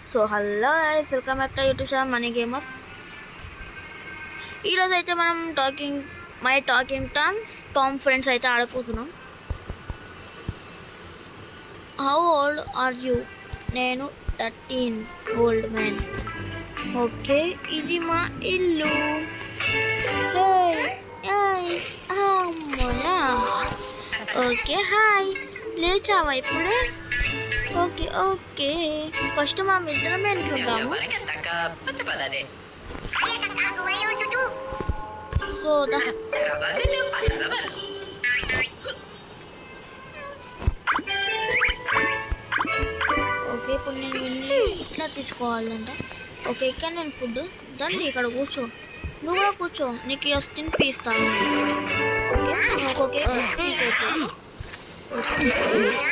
So hello guys, welcome back to YouTube channel money gamer. ఈరోజు అయితే మనం Talking Tom friends అయితే ఆడుకుంటున్నాం. How old are you? నేను 13 ఓల్డ్ మ్యాన్. ఓకే, ఇది మా ఇల్లు. అమ్మయ్యా. Okay, hi. లేచావా ఇప్పుడే? ఓకే ఓకే, ఫస్ట్ మనం ఇద్దరం ఎంట్లుంటాము. సో ఓకే, ఇప్పుడు నేను విన్ని ఇట్లా తీసుకోవాలంట. ఓకే, ఇక్కడ నేను ఫుడ్ దాన్ని ఇక్కడ కూర్చో, నువ్వు కూడా కూర్చో, నీకు ఇలా తినిపిస్తాను. ఓకే,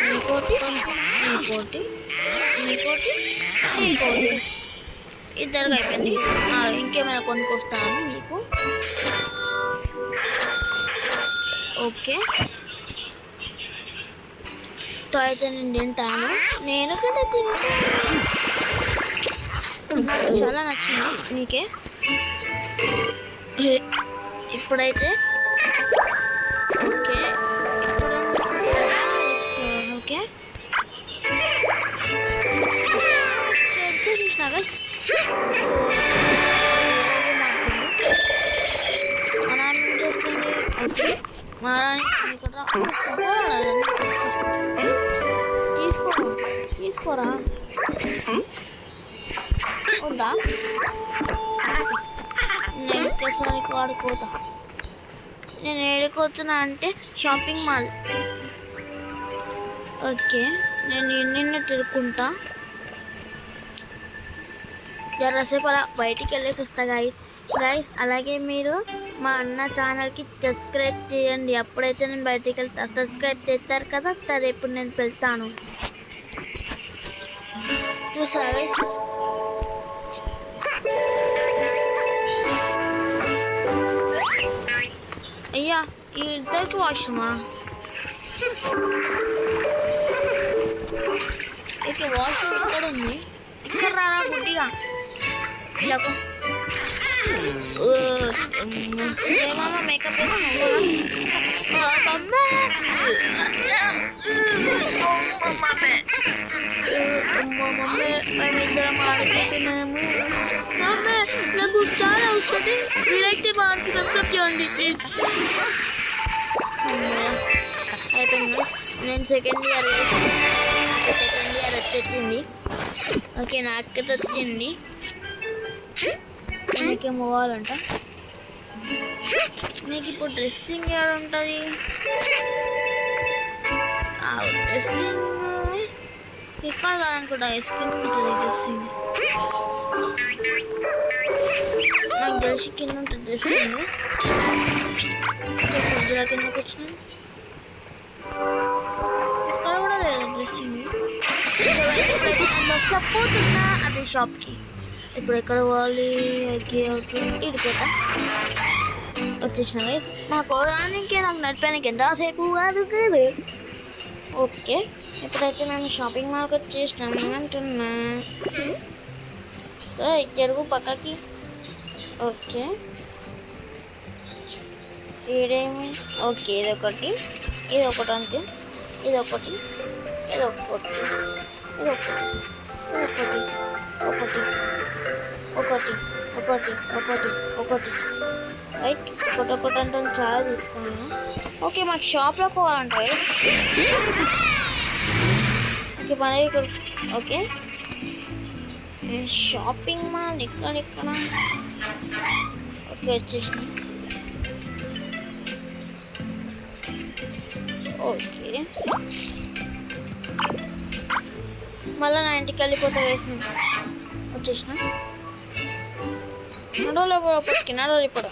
నీకోటి ఇద్దరికి అయిపోయింది. ఇంకేమైనా కొనుక్కొస్తాను మీకు. ఓకే, తో అయితే నేను తింటాను. నేను కూడా తింటాను, నాకు చాలా నచ్చింది. నీకే ఇప్పుడైతే ఓకే ఓకే చూసినాగా. సో మా నాన్న ఏం చేస్తుంది? ఓకే, మా తీసుకోరా ఉందా? నేను ఒక్కసారికి వాడుకోతా. నేను ఏడుకోతున్నా అంటే షాపింగ్ మాల్. ఓకే, నేను నిన్న తిరుక్కుంటా. జరసేపు అలా బయటికి వెళ్ళేసి వస్తా గైస్. అలాగే మీరు మా అన్న ఛానల్కి సబ్స్క్రైబ్ చేయండి. అప్పుడైతే నేను బయటికి వెళ్తా. సబ్స్క్రైబ్ చేస్తారు కదా, సరే ఇప్పుడు నేను వెళ్తాను. చూసారా గైస్? అయ్యా, ఈ ఇద్దరికి వాష్రూమా? ఇక వాష్రూమ్ ఇక్కడ ఉంది. ఇక్కడ రారా గుడ్డిగా. ఏమమ్మా మేకప్ వేస్తున్నావు? మేమిద్దరం ఆడుకుంటున్నాము. నాకు చాలా వస్తుంది. వీలైతే బాగా సబ్స్క్రైబ్ చేయండి ప్లీజ్. అయిపోయింది. నేను సెకండ్ ఇయర్ వచ్చేసింది. ఓకే, నాకు వచ్చింది. మీకేం పోవాలంట. మీకు ఇప్పుడు డ్రెస్సింగ్ ఏడ ఉంటుంది? డ్రెస్సింగ్ ఇక్కడ కాదనుకుంటా, స్కిన్ ఉంటుంది డ్రెస్సింగ్. నాకు తెలిసి కింద ఉంటుంది డ్రెస్సింగ్. ఫ్రిడ్జ్లో కిందకి వచ్చినాను. ఇక్కడ కూడా లేదు డ్రెస్సింగ్. బస్లో పోతున్నా అదే షాప్కి. ఇప్పుడు ఎక్కడ పోవాలి? ఇడిపోతా వచ్చేసిన గైస్. మా పోవడానికే నాకు నడిపానికి ఎంతసేపు కాదు కదా. ఓకే, ఇప్పుడైతే మేము షాపింగ్ మాల్కి వచ్చేసినాము అంటున్నా. సో జరుగు పక్కకి. ఓకే, ఈడేమి? ఓకే, ఇదొకటి అంతే. ఇదొకటి రైట్. ఒకటి అంటే చాలా తీసుకున్నాను. ఓకే, మాకు షాప్లోకి పోవాలంట. ఓకే, మన ఇక్కడ. ఓకే, షాపింగ్ మాల్ ఇక్కడ. ఓకే, వచ్చేసిన. ఓకే, మళ్ళీ నా ఇంటికి వెళ్ళిపోతే వేసిన. వచ్చేసిన. నడవలేకపోతున్నాడు ఇప్పుడు.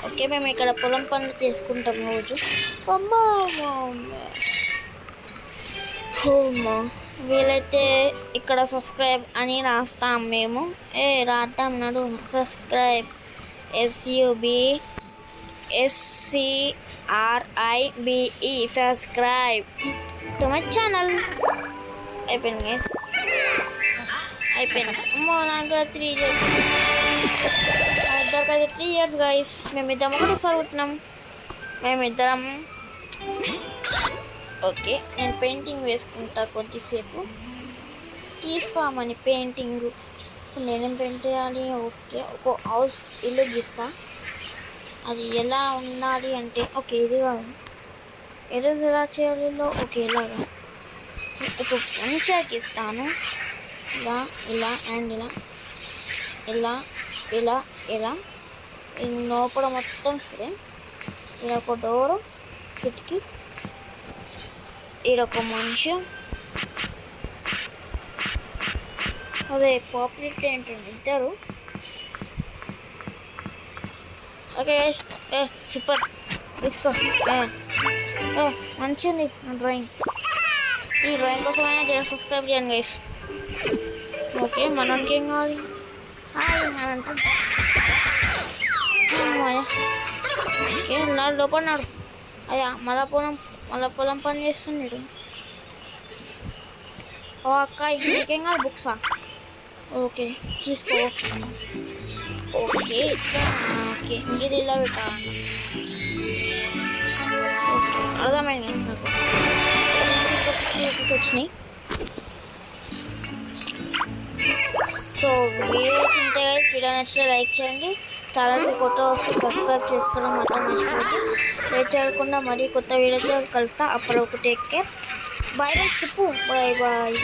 ఓకే, మేము ఇక్కడ పొలం పనులు చేసుకుంటాం రోజు. అమ్మా వీలైతే ఇక్కడ సబ్స్క్రైబ్ అని రాస్తాం మేము. రాద్దాం నడు. Subscribe SUBSCRIBE subscribe to my channel. అయిపోయింది గైస్, అయిపోయింది. అమ్మో నాకు కూడా 3 ఇయర్స్, మా ఇద్దరికైతే 3 ఇయర్స్ గైస్. మేమిద్దరం ఒకటేసారి పుట్టినాం, మేమిద్దరం. ఓకే నేను పెయింటింగ్ వేసుకుంటా కొద్దిసేపు, తీసుకోమని పెయింటింగ్. నేనేం పెయింట్ చేయాలి? ఓకే ఒక హౌస్ ఇల్లు గీస్తా. అది ఎలా ఉండాలి అంటే ఓకే ఇది కాదు, ఎలా చేయాలి? ఓకే ఇలాగా ఇప్పుడు మంచిగా గీస్తాను. ఇలా ఇలా అండ్ ఇలా ఇలా ఇలా ఇలా లోపల మొత్తం సరే. ఇలా ఒక డోరు, కిటికీ, ఈడొక మనిషి. అదే పాపులేట్ ఏంటండి ఇద్దరు. ఓకే సూపర్ తీసుకో. మంచిగా ఉంది నా డ్రాయింగ్. ఈ డ్రాయింగ్ కోసమైనా సబ్స్క్రైబ్ చేయండి గైస్. ఓకే మనకి ఏం కావాలి? అంట ఓకే నాడు లోపల నాడు. అయ్యా మళ్ళా పొలం పని చేస్తున్నాడు. ఓ అక్క నీకేం కాదు బుక్సా? ఓకే తీసుకో. ఓకే ఓకే ఇది ఇలా పెట్టాలి. ఓకే అర్థమైంది నాకు. వచ్చినాయి. సో వీడియో తింటే వీడియో నచ్చితే లైక్ చేయండి, ఛానల్కి కొత్త వస్తే సబ్స్క్రైబ్ చేసుకోవడం మాత్రం మర్చిపోద్దు. లేట్ చేయకుండా మరీ కొత్త వీడియోతో కలుస్తా. అప్పుడు ఒక టేక్ కేర్, బాయ్ బాయ్ చెప్పు. Bye bye.